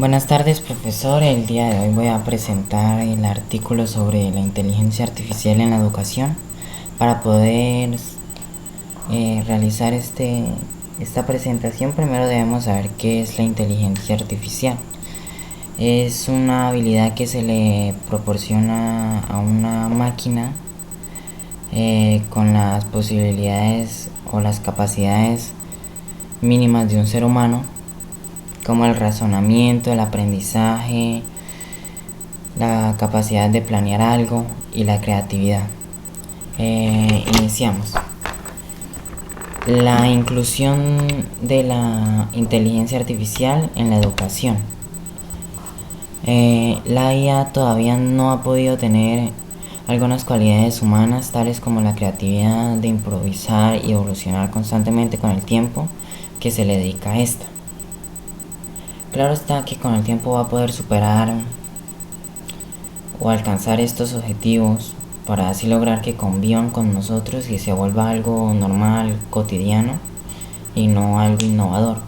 Buenas tardes, profesor. El día de hoy voy a presentar el artículo sobre la inteligencia artificial en la educación. Para poder realizar esta presentación, primero debemos saber qué es la inteligencia artificial. Es una habilidad que se le proporciona a una máquina con las posibilidades o las capacidades mínimas de un ser humano, como el razonamiento, el aprendizaje, la capacidad de planear algo y la creatividad. Iniciamos. La inclusión de la inteligencia artificial en la educación. La IA todavía no ha podido tener algunas cualidades humanas, tales como la creatividad de improvisar y evolucionar constantemente con el tiempo que se le dedica a esta. Claro está que con el tiempo va a poder superar o alcanzar estos objetivos para así lograr que convivan con nosotros y se vuelva algo normal, cotidiano y no algo innovador.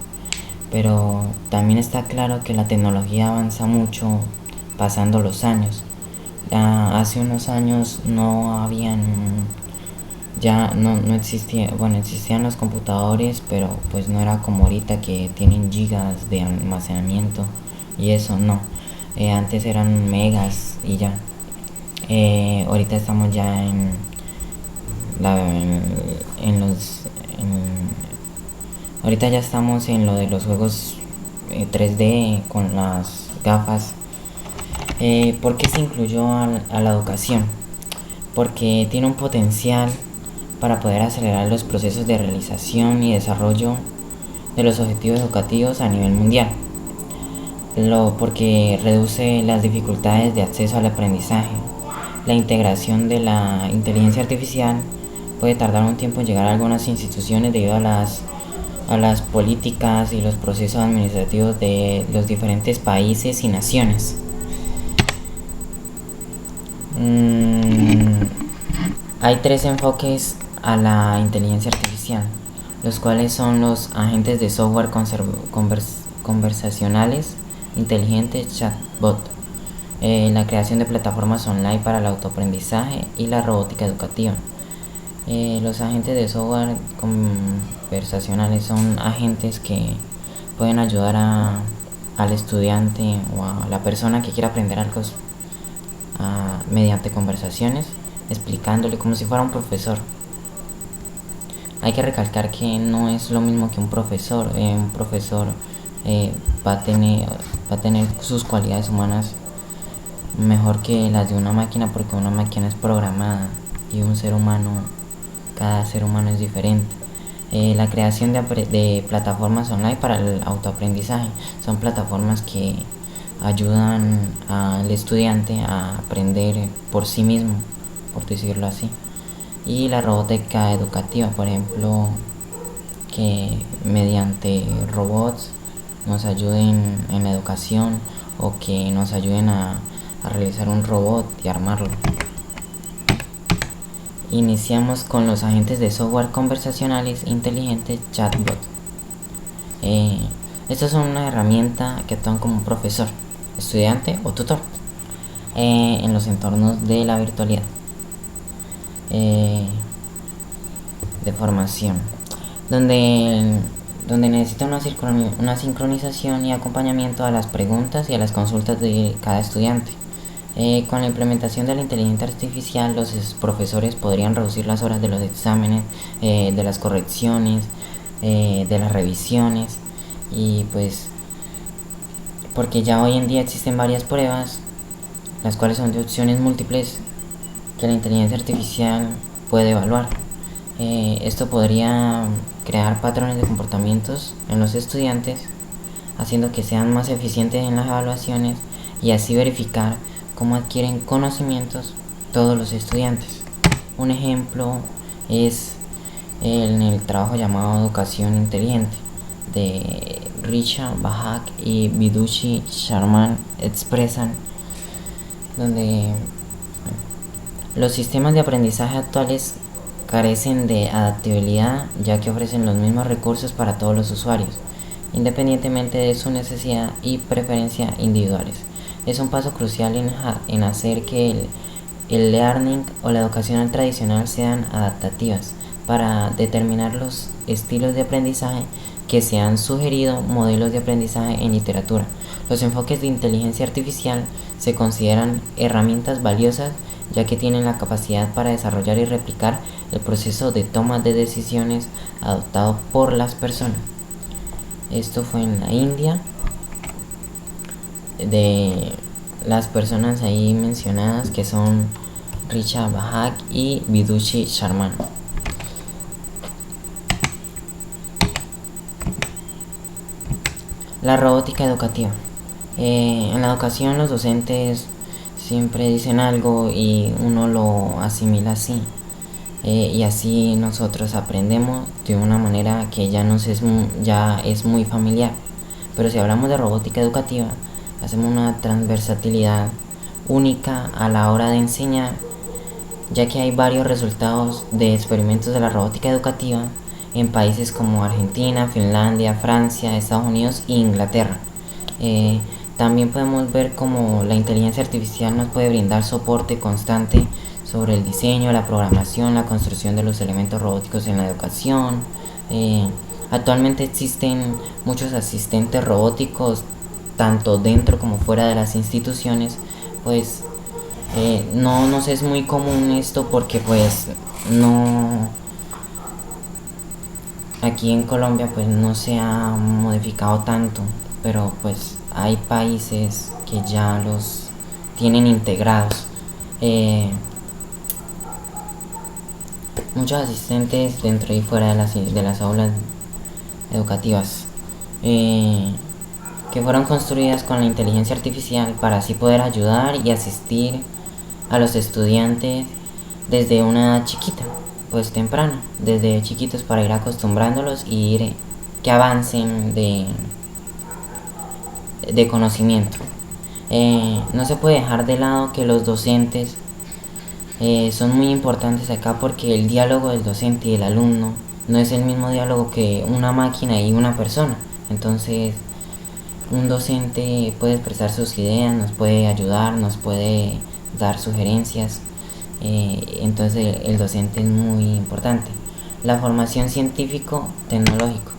Pero también está claro que la tecnología avanza mucho pasando los años. Hace unos años no existía, bueno, existían los computadores, pero pues no era como ahorita que tienen gigas de almacenamiento y eso no. Antes eran megas y ya. Ahorita estamos ya ahorita ya estamos en lo de los juegos 3D con las gafas. ¿Por qué se incluyó a la educación? Porque tiene un potencial para poder acelerar los procesos de realización y desarrollo de los objetivos educativos a nivel mundial. Porque reduce las dificultades de acceso al aprendizaje. La integración de la inteligencia artificial puede tardar un tiempo en llegar a algunas instituciones debido a las políticas y los procesos administrativos de los diferentes países y naciones. Hay tres enfoques a la inteligencia artificial, los cuales son los agentes de software conversacionales inteligentes, chatbot, la creación de plataformas online para el autoaprendizaje y la robótica educativa. Los agentes de software conversacionales son agentes que pueden ayudar al estudiante o a la persona que quiera aprender algo mediante conversaciones, explicándole como si fuera un profesor. Hay que recalcar que no es lo mismo que un profesor. Un profesor va a tener sus cualidades humanas mejor que las de una máquina, porque una máquina es programada y un ser humano, cada ser humano es diferente. La creación de plataformas online para el autoaprendizaje son plataformas que ayudan al estudiante a aprender por sí mismo, por decirlo así. Y la robótica educativa, por ejemplo, que mediante robots nos ayuden en la educación o que nos ayuden a realizar un robot y armarlo. Iniciamos con los agentes de software conversacionales inteligentes, chatbot. Estos son una herramienta que actúan como un profesor, estudiante o tutor en los entornos de la virtualidad de formación, donde necesita una sincronización y acompañamiento a las preguntas y a las consultas de cada estudiante. Con la implementación de la inteligencia artificial, los profesores podrían reducir las horas de los exámenes, de las correcciones, de las revisiones, y pues porque ya hoy en día existen varias pruebas, las cuales son de opciones múltiples que la inteligencia artificial puede evaluar. Esto podría crear patrones de comportamientos en los estudiantes, haciendo que sean más eficientes en las evaluaciones y así verificar cómo adquieren conocimientos todos los estudiantes. Un ejemplo es en el trabajo llamado Educación Inteligente de Richa Bahak y Vidushi Sharman expresan, donde los sistemas de aprendizaje actuales carecen de adaptabilidad, ya que ofrecen los mismos recursos para todos los usuarios independientemente de su necesidad y preferencia individuales. Es un paso crucial en hacer que el learning o la educación tradicional sean adaptativas para determinar los estilos de aprendizaje que se han sugerido modelos de aprendizaje en literatura. Los enfoques de inteligencia artificial se consideran herramientas valiosas ya que tienen la capacidad para desarrollar y replicar el proceso de toma de decisiones adoptado por las personas. Esto fue en la India. De las personas ahí mencionadas, que son Richa Bahak y Vidushi Sharman. La robótica educativa. En la educación los docentes siempre dicen algo y uno lo asimila así. Y así nosotros aprendemos de una manera que ya es muy familiar. Pero si hablamos de robótica educativa, hacemos una transversalidad única a la hora de enseñar, ya que hay varios resultados de experimentos de la robótica educativa en países como Argentina, Finlandia, Francia, Estados Unidos e Inglaterra. También podemos ver cómo la inteligencia artificial nos puede brindar soporte constante sobre el diseño, la programación, la construcción de los elementos robóticos en la educación. Actualmente existen muchos asistentes robóticos tanto dentro como fuera de las instituciones. Pues no nos es muy común esto porque pues no, aquí en Colombia pues no se ha modificado tanto, pero pues hay países que ya los tienen integrados. Muchos asistentes dentro y fuera de las aulas educativas que fueron construidas con la inteligencia artificial para así poder ayudar y asistir a los estudiantes desde una edad chiquita, pues temprana, desde chiquitos, para ir acostumbrándolos y ir que avancen de conocimiento. No se puede dejar de lado que los docentes son muy importantes acá, porque el diálogo del docente y el alumno no es el mismo diálogo que una máquina y una persona. Entonces un docente puede expresar sus ideas, nos puede ayudar, nos puede dar sugerencias. Entonces el docente es muy importante. La formación científico-tecnológico,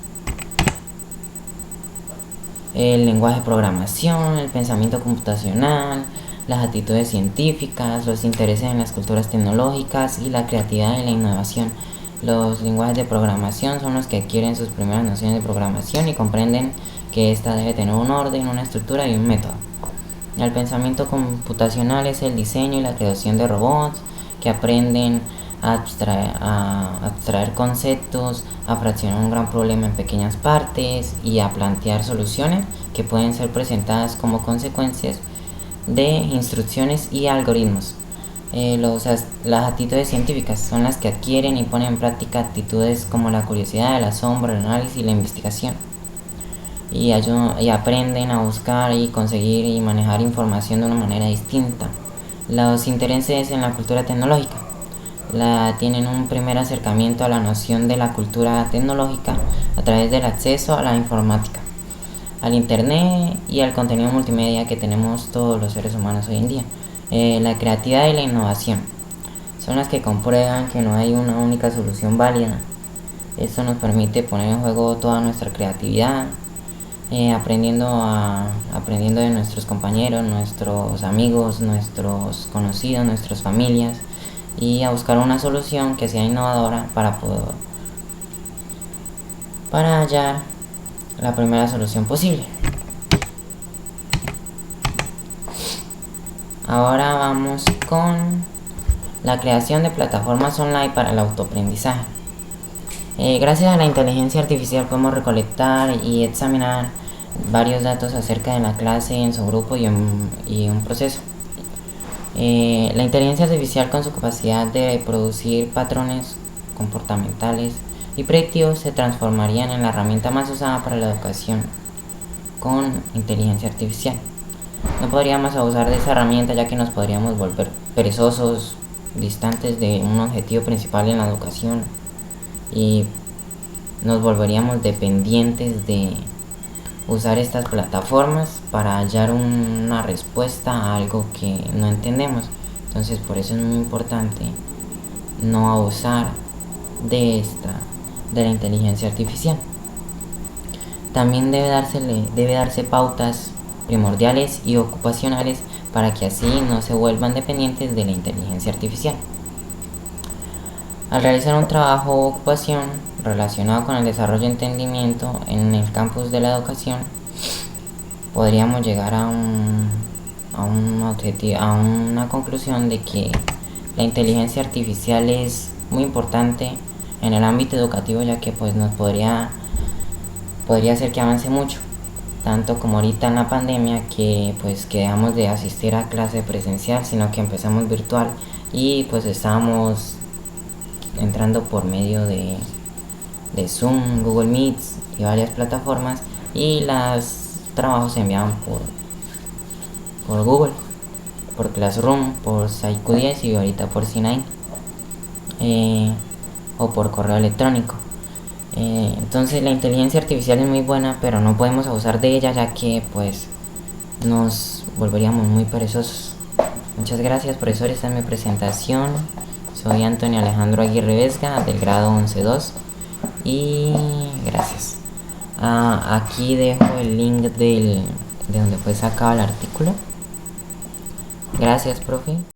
el lenguaje de programación, el pensamiento computacional, las actitudes científicas, los intereses en las culturas tecnológicas y la creatividad y la innovación. Los lenguajes de programación son los que adquieren sus primeras nociones de programación y comprenden que ésta debe tener un orden, una estructura y un método. El pensamiento computacional es el diseño y la creación de robots que aprenden a abstraer conceptos, a fraccionar un gran problema en pequeñas partes y a plantear soluciones que pueden ser presentadas como consecuencias de instrucciones y algoritmos. Las actitudes científicas son las que adquieren y ponen en práctica actitudes como la curiosidad, el asombro, el análisis y la investigación. Y aprenden a buscar y conseguir y manejar información de una manera distinta. Los intereses en la cultura tecnológica tienen un primer acercamiento a la noción de la cultura tecnológica a través del acceso a la informática, al internet y al contenido multimedia que tenemos todos los seres humanos hoy en día. La creatividad y la innovación son las que comprueban que no hay una única solución válida. Esto nos permite poner en juego toda nuestra creatividad, aprendiendo de nuestros compañeros, nuestros amigos, nuestros conocidos, nuestras familias, y a buscar una solución que sea innovadora para hallar la primera solución posible. Ahora vamos con la creación de plataformas online para el autoaprendizaje. Gracias a la inteligencia artificial podemos recolectar y examinar varios datos acerca de la clase en su grupo y un proceso. La inteligencia artificial, con su capacidad de producir patrones comportamentales y predictivos, se transformarían en la herramienta más usada para la educación con inteligencia artificial. No podríamos abusar de esa herramienta, ya que nos podríamos volver perezosos, distantes de un objetivo principal en la educación, y nos volveríamos dependientes de usar estas plataformas para hallar una respuesta a algo que no entendemos. Entonces por eso es muy importante no abusar de la inteligencia artificial. También debe darse pautas primordiales y ocupacionales para que así no se vuelvan dependientes de la inteligencia artificial. Al realizar un trabajo o ocupación relacionado con el desarrollo de entendimiento en el campus de la educación, podríamos llegar a una conclusión de que la inteligencia artificial es muy importante en el ámbito educativo, ya que pues podría hacer que avance mucho, tanto como ahorita en la pandemia, que pues que dejamos de asistir a clase presencial, sino que empezamos virtual y pues estábamos entrando por medio de Zoom, Google Meets y varias plataformas, y los trabajos se enviaban por Google, por Classroom, por Psycho10 y ahorita por C9, o por correo electrónico. Entonces la inteligencia artificial es muy buena, pero no podemos abusar de ella, ya que pues nos volveríamos muy perezosos. Muchas gracias, profesor. Esta es mi presentación. Soy Antonio Alejandro Aguirre Vesga, del grado 11-2, y gracias. Aquí dejo el link de donde fue sacado el artículo. Gracias, profe.